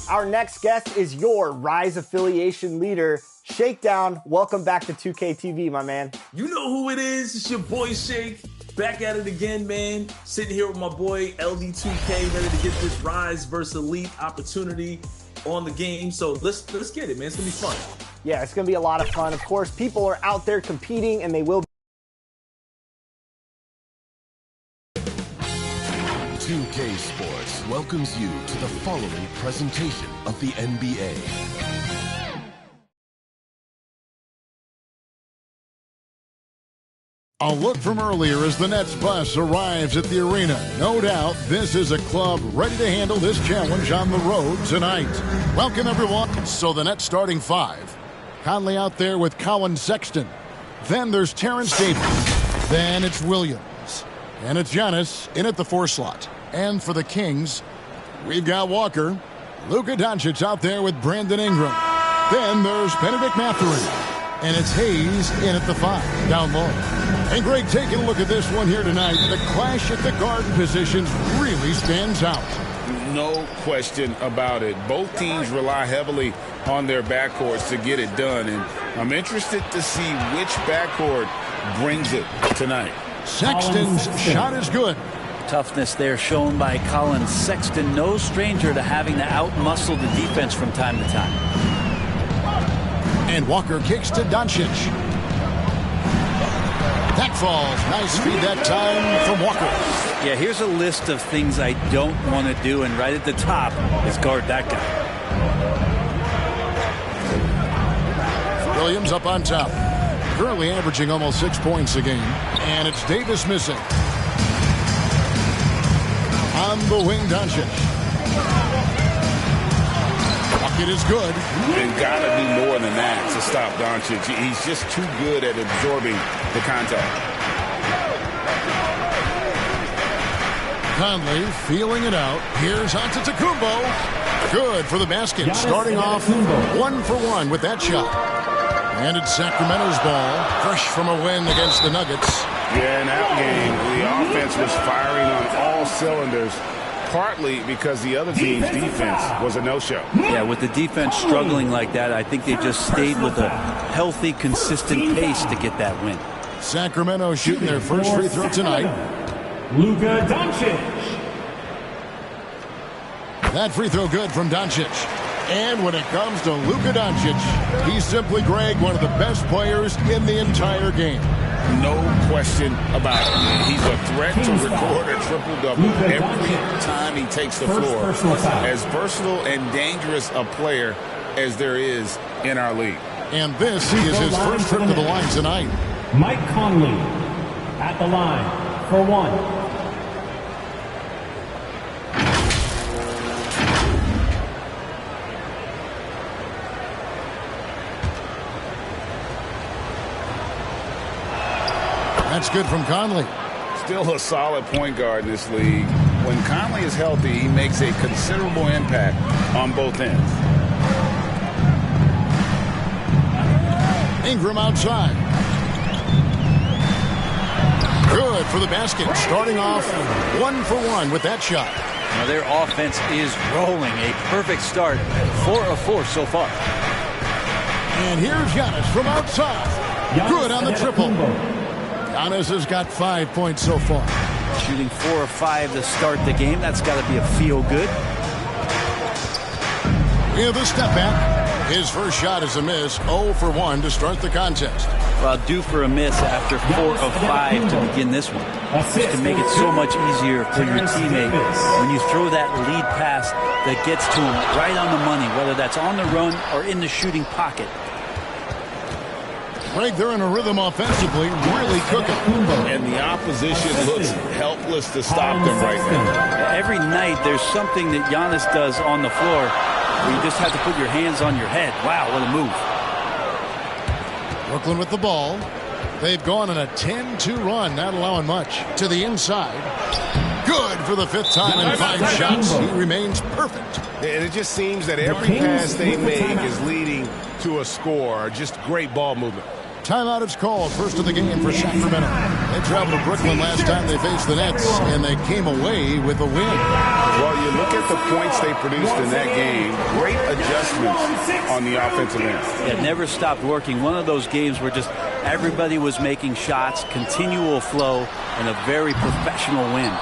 Our next guest is your Rise affiliation leader, Shakedown. Welcome back to 2K TV, my man. You know who it is. It's your boy Shake. Back at it again, man. Sitting here with my boy LD2K, ready to get this Rise versus Elite opportunity on the game. So let's get it, man. It's gonna be fun. Yeah, it's gonna be a lot of fun. Of course, people are out there competing, and they will. 2K Sports welcomes you to the following presentation of the NBA. A look from earlier as the Nets bus arrives at the arena. No doubt this is a club ready to handle this challenge on the road tonight. Welcome, everyone. So the Nets starting five. Conley out there with Colin Sexton. Then there's Terrence Davis. Then it's Williams. And it's Giannis in at the 4 slot. And for the Kings, we've got Walker. Luka Doncic out there with Brandon Ingram. Then there's Benedict Mathurin. And it's Hayes in at the 5, down low. And Greg, taking a look at this one here tonight, the clash at the guard positions really stands out. No question about it. Both teams rely heavily on their backcourts to get it done. And I'm interested to see which backcourt brings it tonight. Sexton's shot is good. Toughness there shown by Colin Sexton. No stranger to having to outmuscle the defense from time to time. And Walker kicks to Doncic. That falls. Nice feed that time from Walker. Yeah, here's a list of things I don't want to do, and right at the top is guard that guy. Williams up on top. Currently averaging almost 6 points a game. And it's Davis missing. On the wing, Doncic. Bucket is good. And gotta do more than that to stop Doncic. He's just too good at absorbing the contact. Conley feeling it out. Here's Antetokounmpo. Good for the basket. Starting off 1 for 1 with that shot. And it's Sacramento's ball. Fresh from a win against the Nuggets. Yeah, in that game, the offense was firing on all cylinders, partly because the other team's defense was a no-show. Yeah, with the defense struggling like that, I think they just stayed with a healthy, consistent pace to get that win. Sacramento shooting their first free throw tonight. Luka Doncic. That free throw good from Doncic. And when it comes to Luka Doncic, he's simply, Greg, one of the best players in the entire game. No question about it. He's a threat to record a triple-double every time he takes the floor. As versatile and dangerous a player as there is in our league. And this is his first trip to the line tonight. Mike Conley at the line for 1. That's good from Conley. Still a solid point guard in this league. When Conley is healthy, he makes a considerable impact on both ends. Ingram outside. Good for the basket. Starting off 1 for 1 with that shot. Now their offense is rolling. A perfect start. 4 of 4 so far. And here's Giannis from outside. Good on the triple. Giannis has got 5 points so far. Shooting 4 of 5 to start the game. That's got to be a feel-good. Yeah, the step back. His first shot is a miss. 0 for 1 to start the contest. Well, due for a miss after 4 of 5 to begin this one. Just to make it so much easier for your teammate when you throw that lead pass that gets to him right on the money, whether that's on the run or in the shooting pocket. Greg, they're in a rhythm offensively, really cooking. And the opposition looks helpless to stop them right now. Every night there's something that Giannis does on the floor where you just have to put your hands on your head. Wow, what a move. Brooklyn with the ball. They've gone on a 10-2 run, not allowing much. To the inside. Good for the 5th time in 5 shots. He remains perfect. And it just seems that every pass they make is leading to a score. Just great ball movement. Timeout is called. First of the game for Sacramento. They traveled to Brooklyn last time they faced the Nets, and they came away with a win. Well, you look at the points they produced in that game. Great adjustments on the offensive end. It never stopped working. One of those games where just everybody was making shots, continual flow, and a very professional win.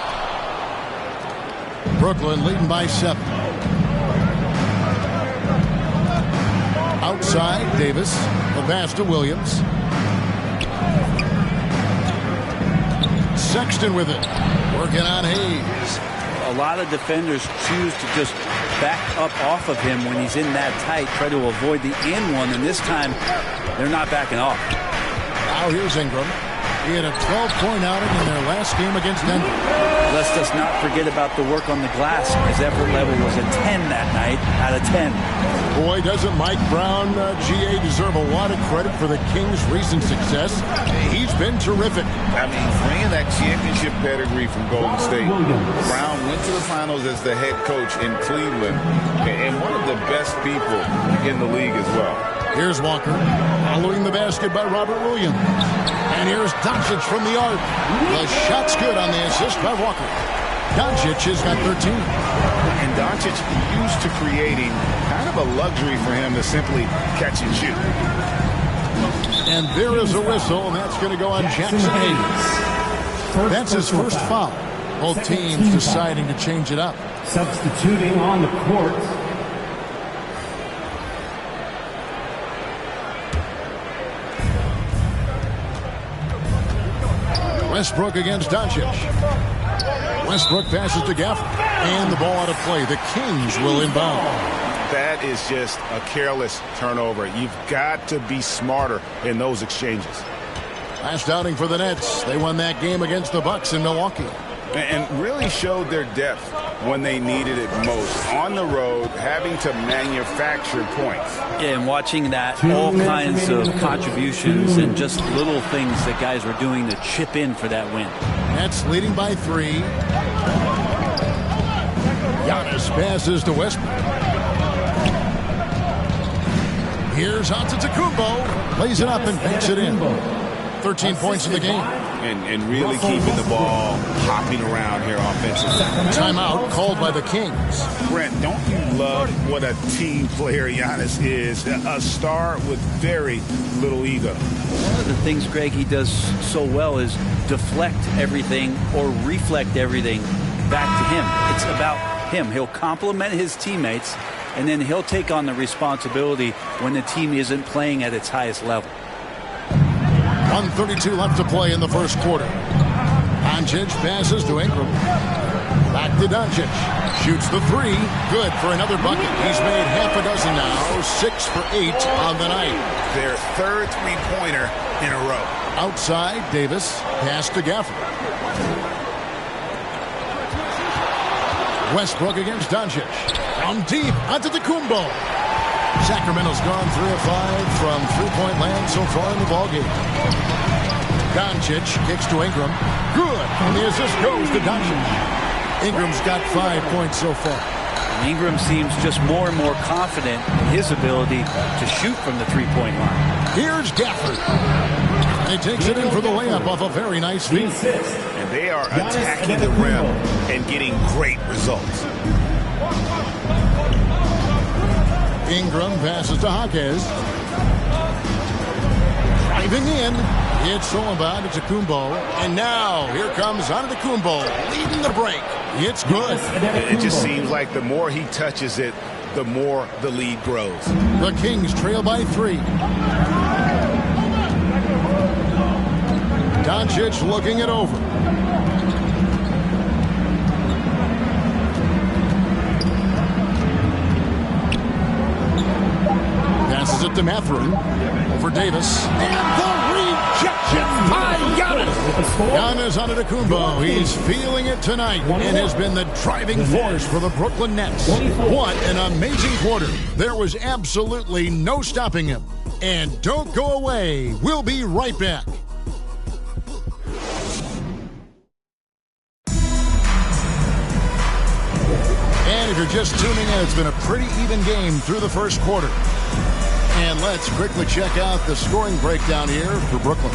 Brooklyn leading by 7. Outside, Davis. The pass to Williams. Sexton with it. Working on Hayes. A lot of defenders choose to just back up off of him when he's in that tight, try to avoid the and one, and this time they're not backing off. Now here's Ingram. He had a 12-point outing in their last game against Denver. Let's just not forget about the work on the glass. His effort level was a 10 that night out of 10. Boy, doesn't Mike Brown, GA, deserve a lot of credit for the Kings' recent success. He's been terrific. I mean, bringing that championship pedigree from Golden State. Brown went to the finals as the head coach in Cleveland, and one of the best people in the league as well. Here's Walker, following the basket by Robert Williams. And here's Doncic from the arc. The shot's good on the assist by Walker. Doncic has got 13. And Doncic used to creating kind of a luxury for him to simply catch and shoot. And there is a whistle, and that's going to go on Jackson Hayes. That's his first foul. Both teams deciding to change it up. Substituting on the court. Westbrook against Doncic. Westbrook passes to Gafford. And the ball out of play. The Kings will inbound. That is just a careless turnover. You've got to be smarter in those exchanges. Last outing for the Nets. They won that game against the Bucks in Milwaukee. And really showed their depth when they needed it most. On the road, having to manufacture points. Yeah, and watching that, all kinds of contributions and just little things that guys were doing to chip in for that win. Nets leading by 3. Giannis passes to Westbrook. Here's Antetokounmpo. Plays it up and banks it in. 13 points in the game. And really keeping the ball hopping around here offensively. Timeout called by the Kings. Brent, don't you love what a team player Giannis is? A star with very little ego. One of the things, Greg, he does so well is deflect everything or reflect everything back to him. It's about him. He'll compliment his teammates, and then he'll take on the responsibility when the team isn't playing at its highest level. 1:32 left to play in the first quarter. Doncic passes to Ingram. Back to Doncic. Shoots the 3. Good for another bucket. He's made half a dozen now. 6 for 8 on the night. Their third three-pointer in a row. Outside, Davis. Pass to Gafford. Westbrook against Doncic. Down deep. Antetokounmpo. Sacramento's gone 3 of 5 from three-point land so far in the ballgame. Doncic kicks to Ingram. Good. And the assist goes to Doncic. Ingram's got 5 points so far. Ingram seems just more and more confident in his ability to shoot from the three-point line. Here's Gafford. He takes it in for the layup off a very nice feed. And they are attacking the rim and getting great results. Ingram passes to Jaquez. Driving in. It's all about Antetokounmpo. And now, here comes Antetokounmpo leading the break. It's good. It just seems like the more he touches it, the more the lead grows. The Kings trail by 3. Doncic looking it over. Passes it to Mathurin. Over Davis. And the rejection by Giannis. Giannis Antetokounmpo. He's feeling it tonight and has been the driving force for the Brooklyn Nets. What an amazing quarter. There was absolutely no stopping him. And don't go away. We'll be right back. And if you're just tuning in, it's been a pretty even game through the first quarter. And let's quickly check out the scoring breakdown here for Brooklyn.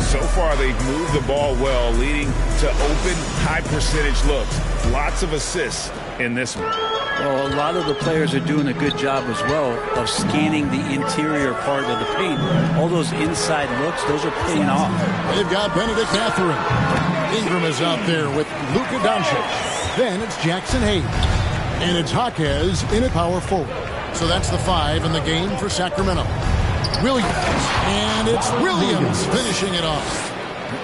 So far, they've moved the ball well, leading to open, high-percentage looks. Lots of assists in this one. Well, a lot of the players are doing a good job as well of scanning the interior part of the paint. All those inside looks, those are paying off. They've got Benedict Mathurin. Ingram is out there with Luka Doncic. Then it's Jackson Hayes. And it's Jaquez in at power forward. So that's the 5 in the game for Sacramento. Williams. And it's Williams finishing it off.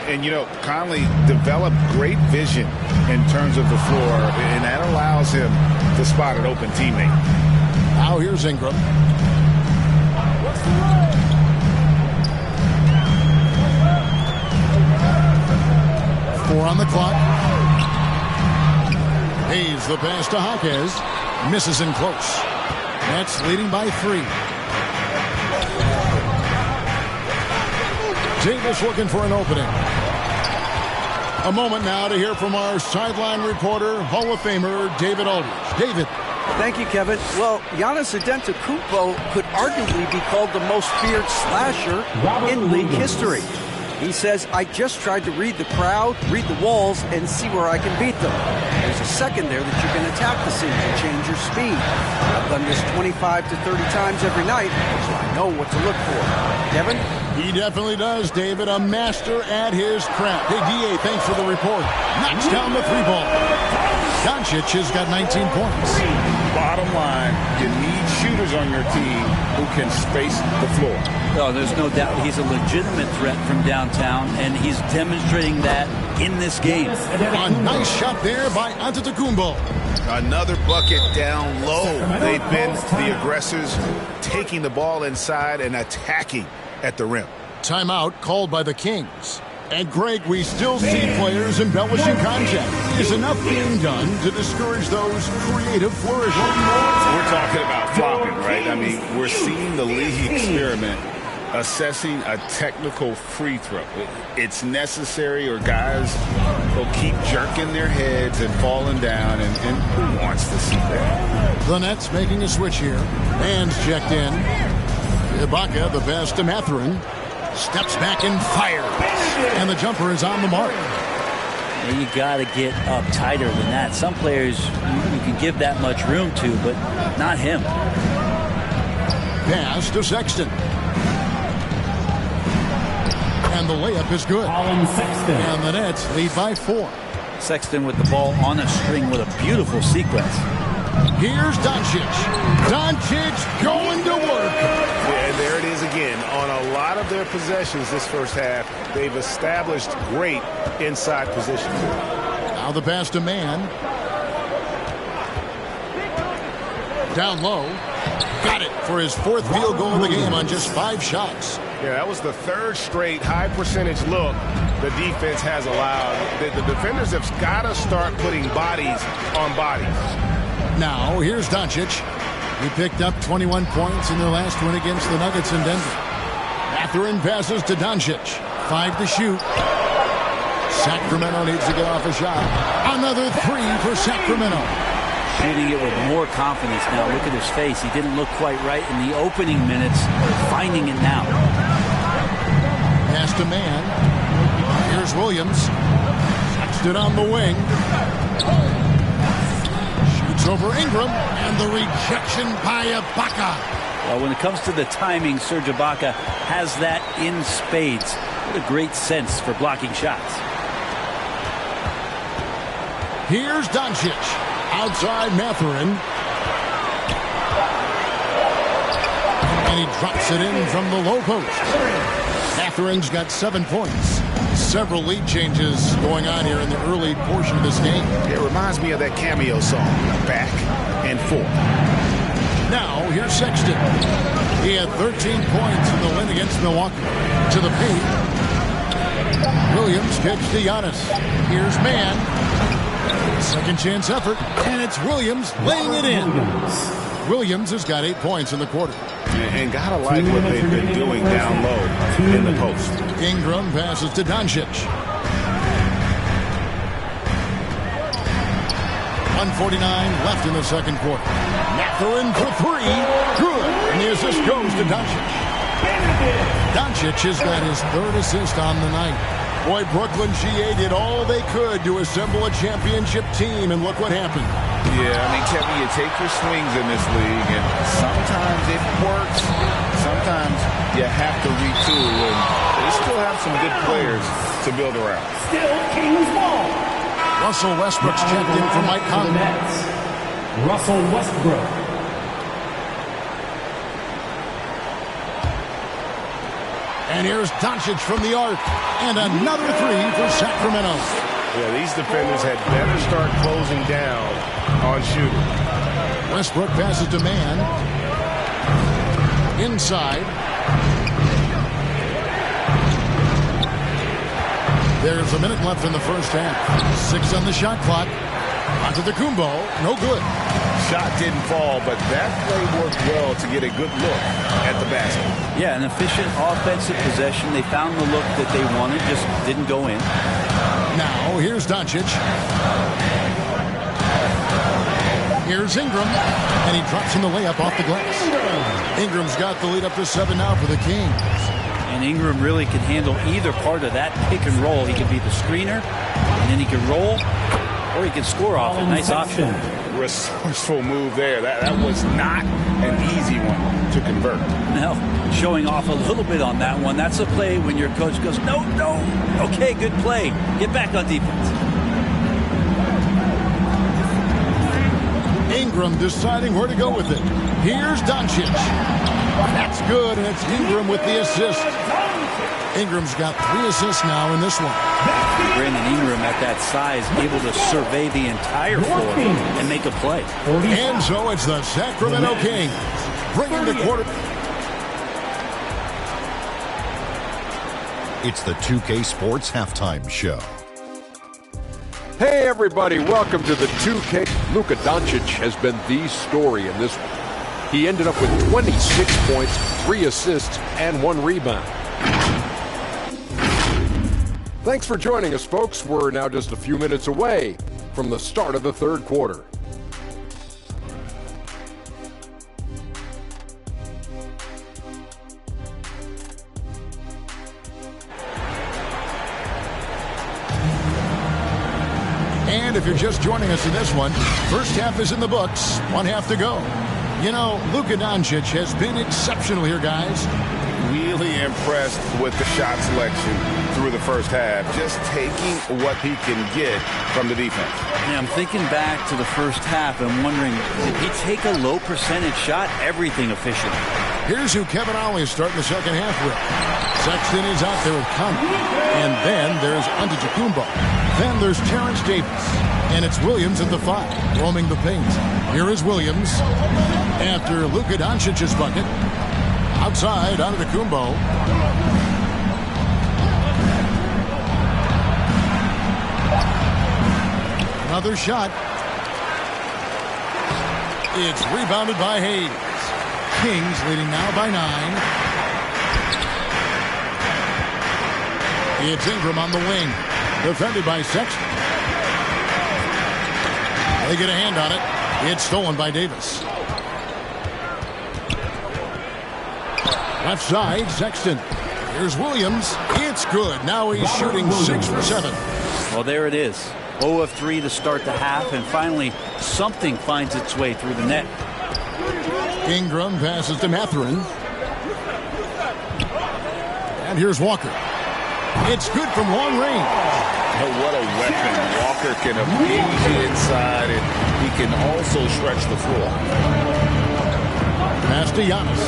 And, you know, Conley developed great vision in terms of the floor, and that allows him to spot an open teammate. Now here's Ingram. Four on the clock. Hayes the pass to Jaquez. Misses in close. Nets leading by 3. Davis looking for an opening. A moment now to hear from our sideline reporter, Hall of Famer David Aldridge. David. Thank you, Kevin. Well, Giannis Antetokounmpo could arguably be called the most feared slasher in league history. He says, I just tried to read the crowd, read the walls, and see where I can beat them. There's a second there that you can attack the scene and change your speed. I've done this 25 to 30 times every night, so I know what to look for. Kevin? He definitely does, David. A master at his craft. Hey, D.A., thanks for the report. Knocks down the 3-ball. Doncic has got 19 points. Bottom line, you need shooters on your team who can space the floor. Oh, there's no doubt he's a legitimate threat from downtown, and he's demonstrating that in this game. A nice shot there by Antetokounmpo. Another bucket down low. They've been the aggressors, taking the ball inside and attacking at the rim. Timeout called by the Kings. And Greg, we still see players embellishing contact. Is enough being done to discourage those creative flourishes? We're talking about flopping, right? I mean, we're seeing the league experiment assessing a technical free throw. It's necessary, or guys will keep jerking their heads and falling down, and who wants to see that? The Nets making a switch here. Hands checked in. Ibaka, the pass to Mathurin. Steps back and fires. And the jumper is on the mark. And you got to get up tighter than that. Some players you can give that much room to, but not him. Pass to Sexton. And the layup is good. And the Nets lead by 4. Sexton with the ball on a string with a beautiful sequence. Here's Doncic. Doncic going to work. Yeah, and there it is again. On a lot of their possessions this first half, they've established great inside position. Now the pass to Mann. Down low. Got it for his 4th field goal of the game on just 5 shots. Yeah, that was the 3rd straight high percentage look the defense has allowed. The defenders have got to start putting bodies on bodies. Now, here's Doncic. He picked up 21 points in their last win against the Nuggets in Denver. Mathurin passes to Doncic. 5 to shoot. Sacramento needs to get off a shot. Another 3 for Sacramento. Shooting it with more confidence now. Look at his face. He didn't look quite right in the opening minutes. Finding it now. Pass to Mann. Here's Williams. Stood on the wing. Shoots over Ingram. And the rejection by Ibaka. Well, when it comes to the timing, Serge Ibaka has that in spades. What a great sense for blocking shots. Here's Doncic. Outside Mathurin. And he drops it in from the low post. Mathurin's got 7 points. Several lead changes going on here in the early portion of this game. It reminds me of that cameo song, Back and Forth. Now, here's Sexton. He had 13 points in the win against Milwaukee. To the paint. Williams kicks to Giannis. Here's Mann. Second chance effort, and it's Williams laying it in. Williams has got 8 points in the quarter. And gotta like what they've been doing down low in the post. Ingram passes to Doncic. 1:49 left in the second quarter. Mathurin for 3. Good. And the assist goes to Doncic. Doncic has got his 3rd assist on the night. Boy, Brooklyn GA did all they could to assemble a championship team, and look what happened. Yeah, I mean, Kevin, you take your swings in this league, and sometimes it works. Sometimes you have to retool, and they still have some good players to build around. Still Kings ball. Russell Westbrook's checked in for Mike Conley. Russell Westbrook. And here's Doncic from the arc. And another 3 for Sacramento. Yeah, these defenders had better start closing down on shooting. Westbrook passes to man. Inside. There's a minute left in the first half. 6 on the shot clock. Onto the Kumbo. No good. Shot didn't fall, but that play worked well to get a good look at the basket. Yeah, an efficient offensive possession. They found the look that they wanted, just didn't go in. Now, here's Doncic. Here's Ingram, and he drops in the layup off the glass. Ingram's got the lead up to 7 now for the Kings. And Ingram really can handle either part of that pick and roll. He can be the screener, and then he can roll, or he can score off it. Nice option. Resourceful move there. That was not an easy one to convert. Now, showing off a little bit on that one. That's a play when your coach goes, no. Okay, good play. Get back on defense. Ingram deciding where to go with it. Here's Doncic. That's good, and it's Ingram with the assist. Ingram's got 3 assists now in this one. Brandon Ingram at that size, able to survey the entire floor and make a play. And so it's the Sacramento Kings bringing the quarter. It's the 2K Sports Halftime Show. Hey everybody, welcome to the 2K. Luka Doncic has been the story in this one. He ended up with 26 points, 3 assists, and 1 rebound. Thanks for joining us, folks. We're now just a few minutes away from the start of the 3rd quarter. And if you're just joining us in this one, first half is in the books, 1 half to go. You know, Luka Doncic has been exceptional here, guys. Really impressed with the shot selection through the first half. Just taking what he can get from the defense. Yeah, I'm thinking back to the first half and wondering, did he take a low percentage shot? Everything efficient. Here's who Kevin Ollie is starting the second half with. Sexton is out there with Conley. And then there's Antetokounmpo. Then there's Terrence Davis. And it's Williams at the 5, roaming the paint. Here is Williams after Luka Doncic's bucket. Outside, Antetokounmpo. Another shot. It's rebounded by Hayes. Kings leading now by 9. It's Ingram on the wing. Defended by Sexton. They get a hand on it. It's stolen by Davis. Left side, Sexton. Here's Williams. It's good. Now he's shooting 6 for 7. Well, there it is. 0 of 3 to start the half, and finally something finds its way through the net. Ingram passes to Mathurin. And here's Walker. It's good from long range. Oh, what a weapon. Walker can abuse the inside, and he can also stretch the floor. Pass to Giannis.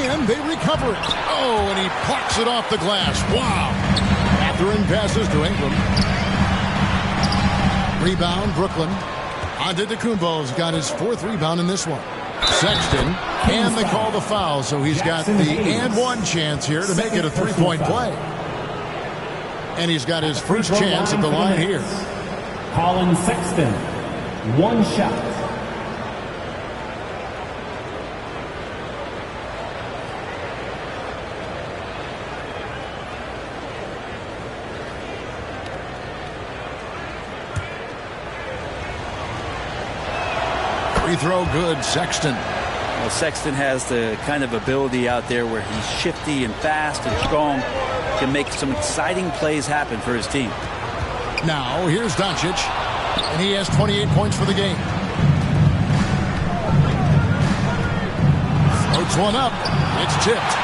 And they recover it. Oh, and he plucks it off the glass. Wow. Mathurin passes to Ingram. Rebound, Brooklyn. Antetokounmpo's got his 4th rebound in this one. Sexton, and they call the foul, so he's got the and 1 chance here to make it a 3-point play. And he's got his first chance at the line here. Colin Sexton, 1 shot. Free throw good, Sexton. Well, Sexton has the kind of ability out there where he's shifty and fast and strong. Can make some exciting plays happen for his team. Now, here's Doncic, and he has 28 points for the game. Floats one up. It's tipped.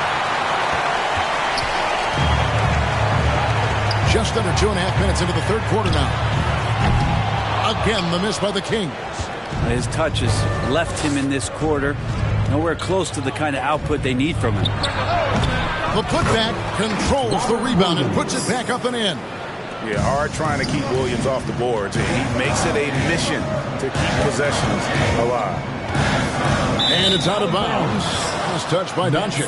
Just under 2.5 minutes into the third quarter now. Again, the miss by the Kings. His touch has left him in this quarter. Nowhere close to the kind of output they need from him. The putback controls the rebound and puts it back up and in. Yeah, hard trying to keep Williams off the boards. He makes it a mission to keep possessions alive. And it's out of bounds. Last touch by Doncic.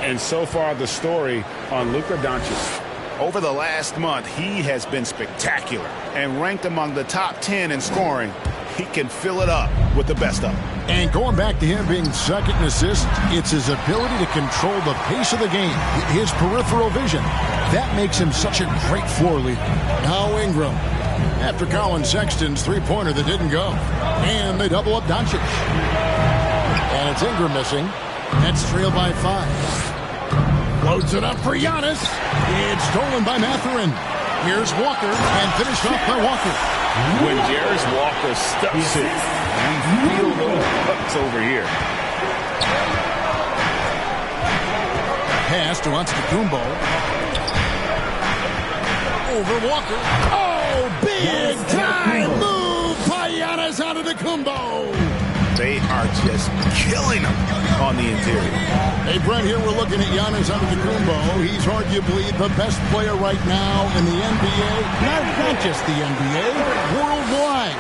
And so far, the story on Luka Doncic. Over the last month, he has been spectacular and ranked among the top 10 in scoring. He can fill it up with the best of them. And going back to him being second in assists, it's his ability to control the pace of the game, his peripheral vision. That makes him such a great floor leader. Now Ingram, after Colin Sexton's three-pointer that didn't go. And they double up Doncic. And it's Ingram missing. That's trailed by 5. Loads it up for Giannis. It's stolen by Mathurin. Here's Walker, and finished off by Walker. When Jarris Walker stuffs it, we feel those bucks over here. Pass to Antetokounmpo. Over Walker. Oh, big time move by Giannis Antetokounmpo. They are just killing him on the interior. Hey, Brent, here we're looking at Giannis Antetokounmpo. He's arguably the best player right now in the NBA. Not just the NBA, worldwide.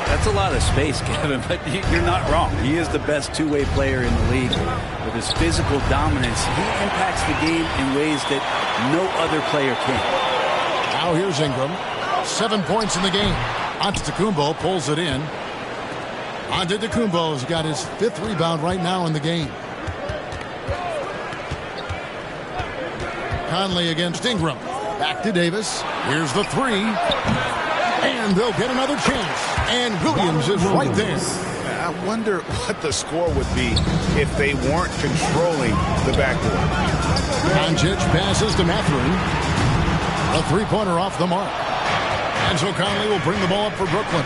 That's a lot of space, Kevin, but you're not wrong. He is the best two-way player in the league. With his physical dominance, he impacts the game in ways that no other player can. Now here's Ingram. 7 points in the game. Antetokounmpo pulls it in. Antetokounmpo's got his 5th rebound right now in the game. Conley against Ingram. Back to Davis. Here's the 3. And they'll get another chance. And Williams is right there. I wonder what the score would be if they weren't controlling the backcourt. Doncic passes to Mathurin. A three-pointer off the mark. And so Conley will bring the ball up for Brooklyn.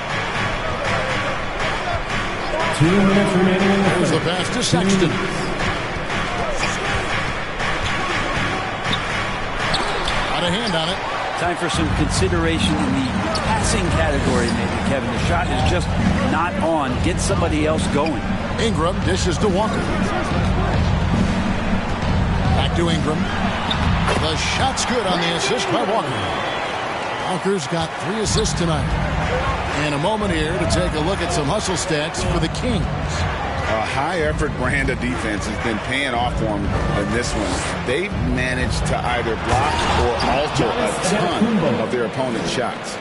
2 minutes remaining in the Here's the pass to Sexton. Got a hand on it. Time for some consideration in the passing category, maybe, Kevin. The shot is just not on. Get somebody else going. Ingram dishes to Walker. Back to Ingram. The shot's good on the assist by Walker. Walker's got 3 assists tonight. And a moment here to take a look at some hustle stats for the Kings. A high-effort brand of defense has been paying off for them in this one. They've managed to either block or alter a ton of their opponent's shots.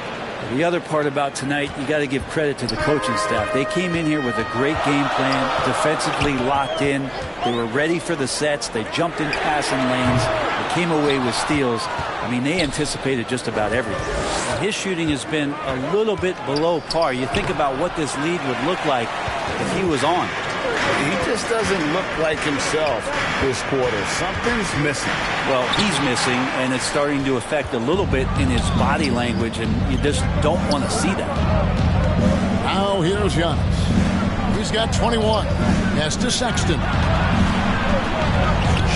The other part about tonight, you got to give credit to the coaching staff. They came in here with a great game plan, defensively locked in. They were ready for the sets. They jumped in passing lanes. They came away with steals. I mean, they anticipated just about everything. His shooting has been a little bit below par. You think about what this lead would look like if he was on. He just doesn't look like himself this quarter. Something's missing. Well, he's missing, and it's starting to affect a little bit in his body language, and you just don't want to see that. Now here's Giannis. He's got 21. Pass to Sexton.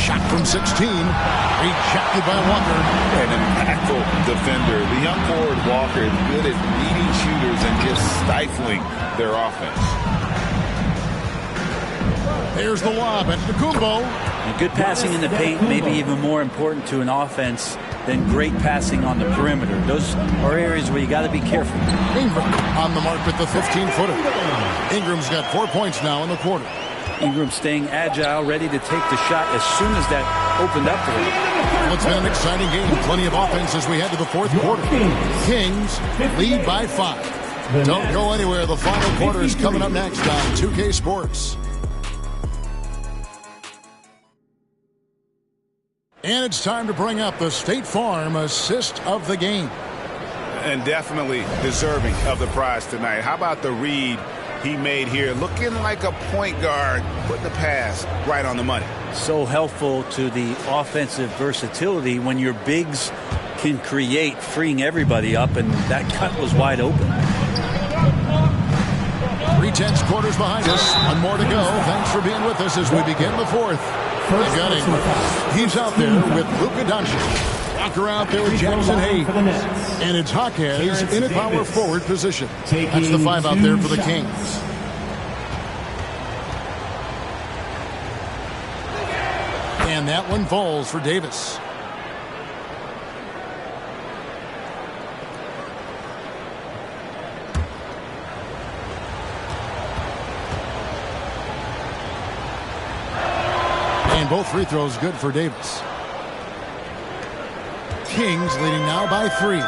Shot from 16. Rejected by Walker. An impactful defender. The young forward Walker is good at beating shooters and just stifling their offense. There's the lob at Antetokounmpo. And good passing in the paint may be even more important to an offense than great passing on the perimeter. Those are areas where you got to be careful. Ingram on the mark with the 15-footer. Ingram's got 4 points now in the quarter. Ingram staying agile, ready to take the shot as soon as that opened up for him. Well, it's been an exciting game. Plenty of offense as we head to the fourth quarter. Kings lead by 5. Don't go anywhere. The final quarter is coming up next on 2K Sports. And it's time to bring up the State Farm assist of the game. And definitely deserving of the prize tonight. How about the read he made here, looking like a point guard, putting the pass right on the money. So helpful to the offensive versatility when your bigs can create, freeing everybody up, and that cut was wide open. 3/10 quarters behind us. One more to go. Thanks for being with us as we begin the fourth. They got him. He's out there with Luka Doncic. Walker out there with Jackson Hayes. And it's Jaquez in a power forward position. That's the 5 out there for the Kings. And that one falls for Davis. And both free throws good for Davis. Kings leading now by 3.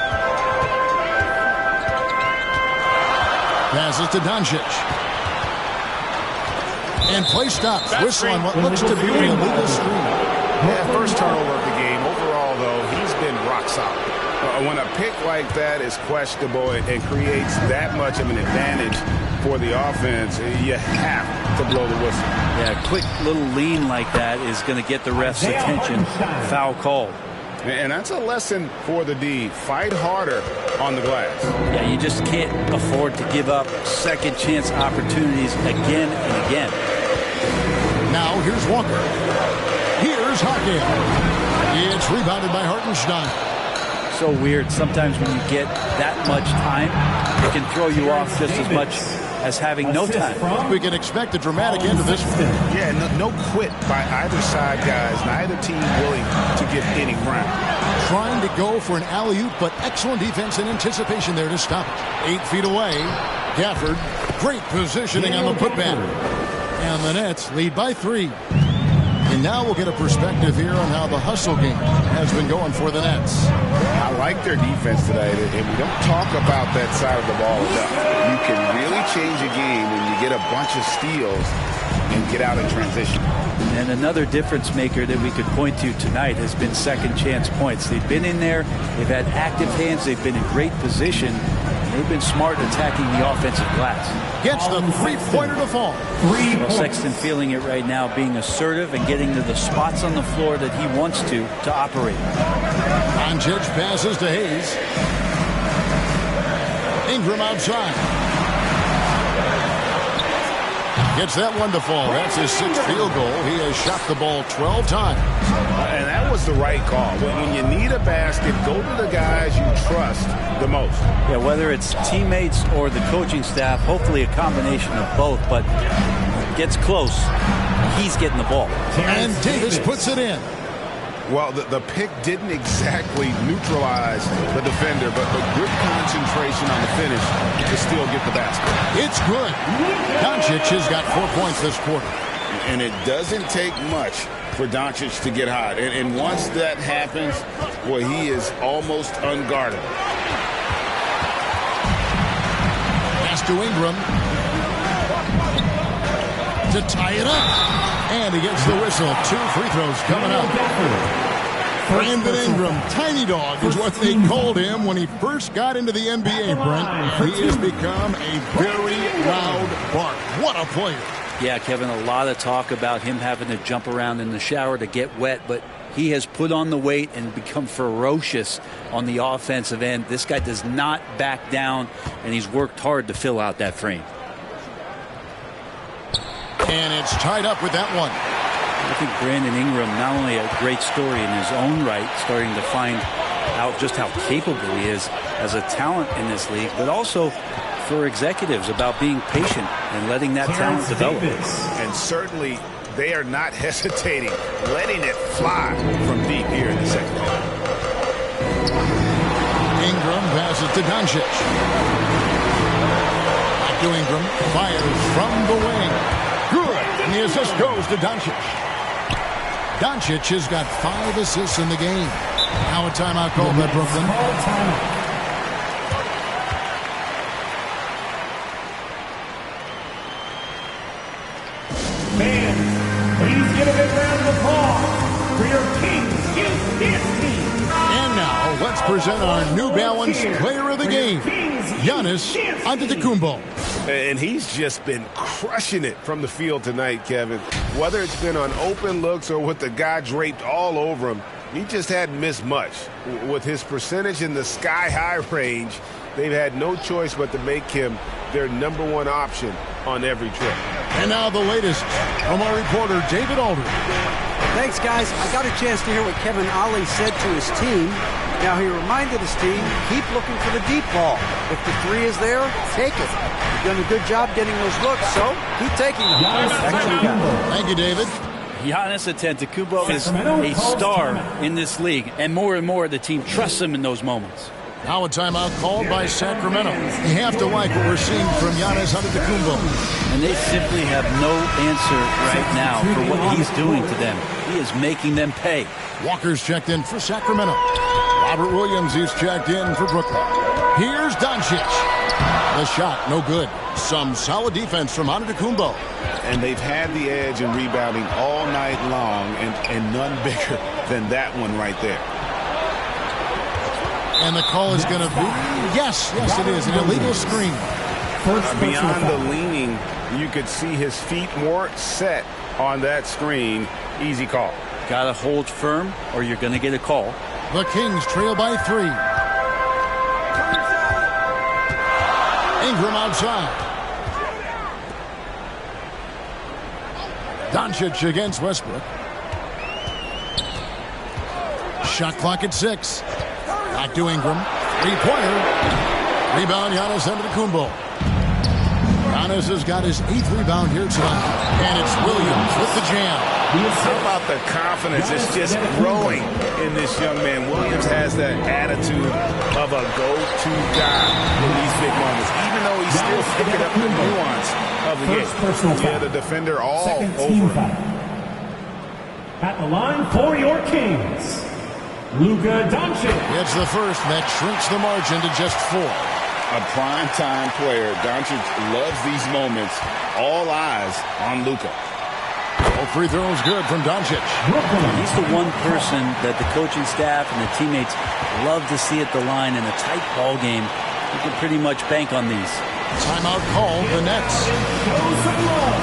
Passes to Doncic. And play stops. Whistle on what looks to be an illegal screen. Yeah, first turnover of the game. Overall, though, he's been rock solid. When a pick like that is questionable and creates that much of an advantage for the offense, you have to blow the whistle. Yeah, a quick little lean like that is going to get the ref's attention. Foul called. And that's a lesson for the D. Fight harder on the glass. Yeah, you just can't afford to give up second chance opportunities again and again. Now here's Walker. Here's Hawkins. It's rebounded by Hartenstein. So weird. Sometimes when you get that much time, it can throw you off just as much as having no time. We can expect a dramatic end to this one. Yeah, no quit by either side, guys. Neither team willing to give any ground. Trying to go for an alley-oop, but excellent defense and anticipation there to stop it. 8 feet away. Gafford, great positioning on the putback. And the Nets lead by 3. And now we'll get a perspective here on how the hustle game has been going for the Nets. I like their defense today, and we don't talk about that side of the ball enough. You can really change a game when you get a bunch of steals and get out in transition. And another difference maker that we could point to tonight has been second chance points. They've been in there, they've had active hands, they've been in great position, and they've been smart attacking the offensive glass. Gets the three-pointer to fall. Well, Sexton feeling it right now, being assertive and getting to the spots on the floor that he wants to operate. Doncic passes to Hayes. Ingram outside. Gets that one to fall. That's his 6th field goal. He has shot the ball 12 times. And that was the right call. When you need a basket, go to the guys you trust the most. Yeah, whether it's teammates or the coaching staff, hopefully a combination of both, but gets close. He's getting the ball. And Davis puts it in. Well, the pick didn't exactly neutralize the defender, but good concentration on the finish to still get the basket. It's good. Doncic has got 4 points this quarter. And it doesn't take much for Doncic to get hot. And once that happens, well, he is almost unguardable. Pass to Ingram. To tie it up. And he gets the whistle. 2 free throws coming up. Brandon Ingram, Tiny Dog is what they called him when he first got into the NBA, Brent. He has become a very loud bark. What a player. Yeah, Kevin, a lot of talk about him having to jump around in the shower to get wet, but he has put on the weight and become ferocious on the offensive end. This guy does not back down, and he's worked hard to fill out that frame. And it's tied up with that one. I think Brandon Ingram, not only a great story in his own right, starting to find out just how capable he is as a talent in this league, but also for executives about being patient and letting that talent develop. And certainly they are not hesitating, letting it fly from deep here in the second half. Ingram passes to Doncic. Back to Ingram. Fires from the wing. Good. And the assist goes to Doncic. Doncic has got 5 assists in the game. Now a timeout called by Brooklyn. Fans, please give a big round of applause for your Kings Houston team. And now let's present our New Balance Player of the Game, Giannis Antetokounmpo. And he's just been crushing it from the field tonight, Kevin. Whether it's been on open looks or with the guy draped all over him, he just hadn't missed much. With his percentage in the sky-high range, they've had no choice but to make him their #1 option on every trip. And now the latest from our reporter, David Aldridge. Thanks, guys. I got a chance to hear what Kevin Ollie said to his team. Now, he reminded his team, keep looking for the deep ball. If the three is there, take it. You've done a good job getting those looks, so keep taking them. Back to you guys. Thank you, David. Giannis Antetokounmpo is a star in this league, and more the team trusts him in those moments. Now a timeout called by Sacramento. You have to like what we're seeing from Giannis Antetokounmpo. And they simply have no answer right now for what he's doing to them. He is making them pay. Walker's checked in for Sacramento. Robert Williams is checked in for Brooklyn. Here's Doncic. The shot, no good. Some solid defense from Antetokounmpo. And they've had the edge in rebounding all night long, and none bigger than that one right there. And the call is going to be, yes, it is, an illegal screen. Beyond the leaning, you could see his feet more set on that screen. Easy call. Got to hold firm or you're going to get a call. The Kings trail by 3. Ingram outside. Doncic against Westbrook. Shot clock at 6. Back to Ingram. 3-pointer. Rebound, Giannis Antetokounmpo. Giannis has got his 8th rebound here tonight. And it's Williams with the jam. How about the confidence? It's just growing in this young man. Williams has that attitude of a go-to guy in these big moments, even though he's still picking up the nuance of the game. Yeah, the defender all over him. At the line for your Kings, Luka Doncic. It's the first that shrinks the margin to just 4. A prime-time player. Doncic loves these moments. All eyes on Luka. All free throws good from Doncic. He's the one person that the coaching staff and the teammates love to see at the line in a tight ball game. You can pretty much bank on these. Timeout called the Nets.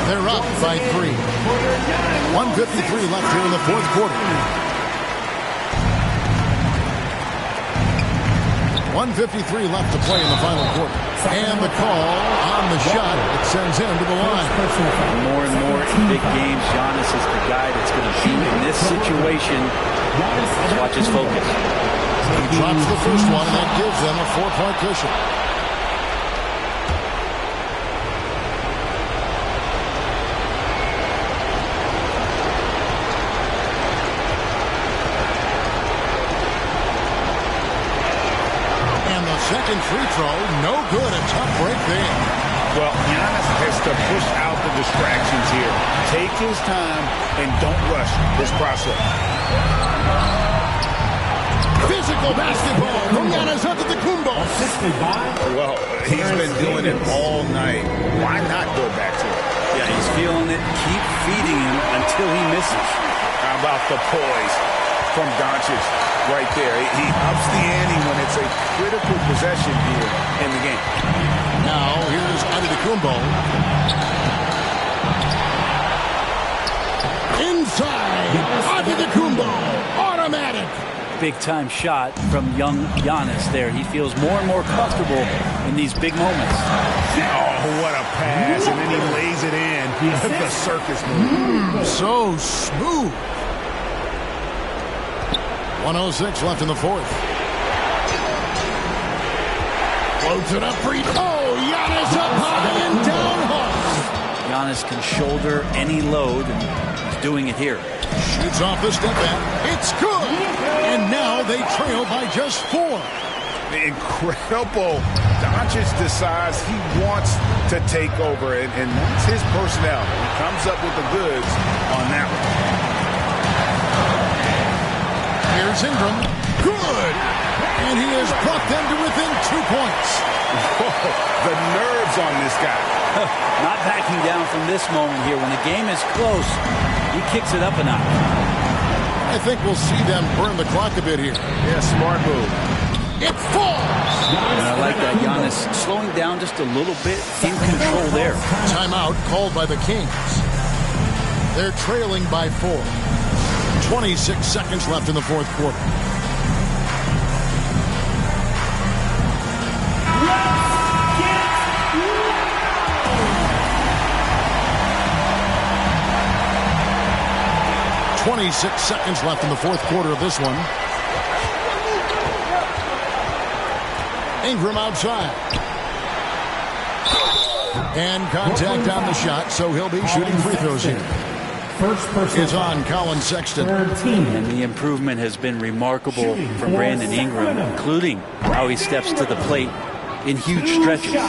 They're up by 3. 1:53 left here in the 4th quarter. 1:53 left to play in the final quarter. And the call on the shot. It sends him to the line. More and more in big games, Giannis is the guy that's going to be in this situation. Let's watch his focus. He drops the first one, and that gives them a 4-point cushion. Second free throw, no good. A tough break there. Well, Giannis has to push out the distractions here. Take his time and don't rush this process. Physical basketball from Giannis Antetokounmpo. Well, he's been doing it all night. Why not go back to it? Yeah, he's feeling it. Keep feeding him until he misses. How about the poise from Doncic? Right there. He ups the ante when it's a critical possession here in the game. Now, here's Antetokounmpo. Inside. Antetokounmpo. Automatic. Big-time shot from young Giannis there. He feels more and more comfortable in these big moments. Oh, what a pass. And then he lays it in. The circus move. So smooth. 1:06 left in the 4th. Floats it up for Giannis up high and down hard. Giannis can shoulder any load, and he's doing it here. Shoots off the step back. It's good. And now they trail by just 4. Incredible. Doncic decides he wants to take over, and that's his personnel. He comes up with the goods on that one. Here's Ingram. Good. And he has brought them to within 2 points. The nerves on this guy. Not backing down from this moment here. When the game is close, he kicks it up a notch. I think we'll see them burn the clock a bit here. Yeah, smart move. It falls! And I like that. Giannis slowing down just a little bit, in control there. Timeout called by the Kings. They're trailing by 4. 26 seconds left in the fourth quarter. Let's get 26 seconds left in the fourth quarter of this one. Ingram outside. And contact on the shot, so he'll be shooting free throws here. First person is on Colin Sexton. And the improvement has been remarkable from Brandon Ingram, including how he steps to the plate in huge stretches.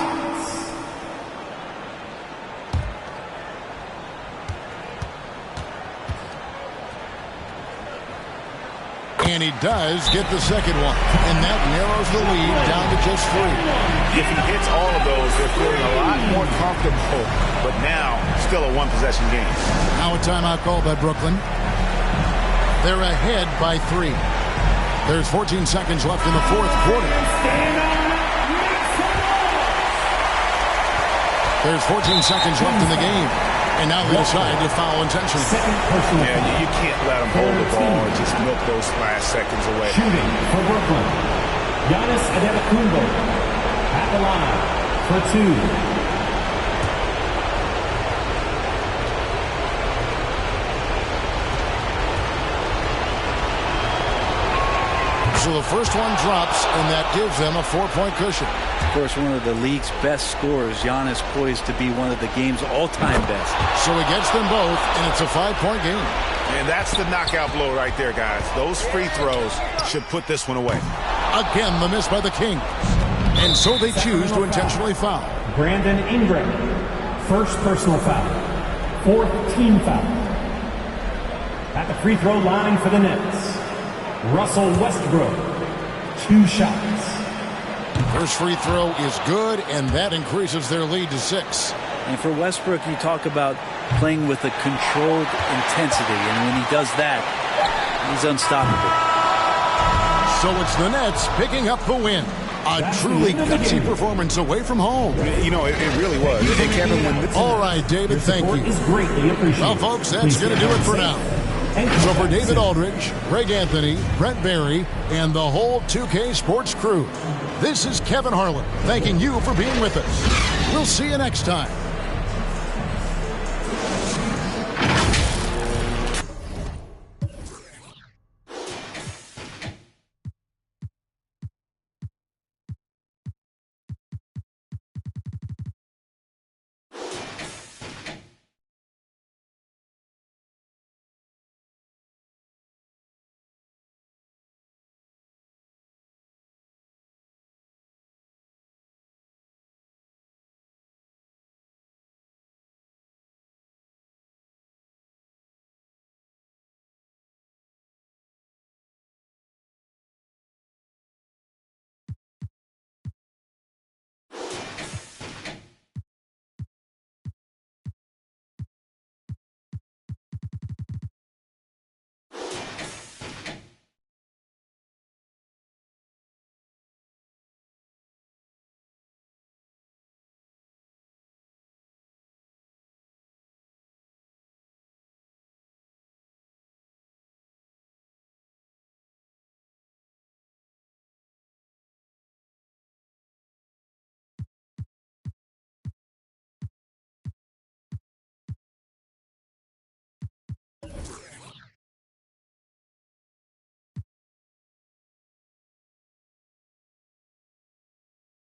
And he does get the second one. And that narrows the lead down to just 3. If he hits all of those, they're feeling a lot more comfortable. But now, still a one-possession game. Now a timeout called by Brooklyn. They're ahead by 3. There's 14 seconds left in the fourth quarter. There's 14 seconds left in the game. And now they decide to foul intentionally. Yeah, you can't let them hold the ball and just milk those last seconds away. Shooting for Brooklyn, Giannis Antetokounmpo at the line for 2. So the first one drops, and that gives them a 4-point cushion. Of course, one of the league's best scorers, Giannis, poised to be one of the game's all-time best. So he gets them both, and it's a 5-point game. And that's the knockout blow right there, guys. Those free throws should put this one away. Again, the miss by the Kings. And so they choose to intentionally foul. Brandon Ingram, first personal foul, 4th team foul. At the free throw line for the Nets, Russell Westbrook, 2 shots. First free throw is good, and that increases their lead to 6. And for Westbrook, you talk about playing with a controlled intensity, and when he does that, he's unstoppable. So it's the Nets picking up the win. A truly gutsy performance away from home. You know, it really was. And Kevin, all right, David, thank you. Well, folks, that's going to do it for now. So for David Aldridge, Greg Anthony, Brett Barry, and the whole 2K Sports crew, this is Kevin Harlan thanking you for being with us. We'll see you next time.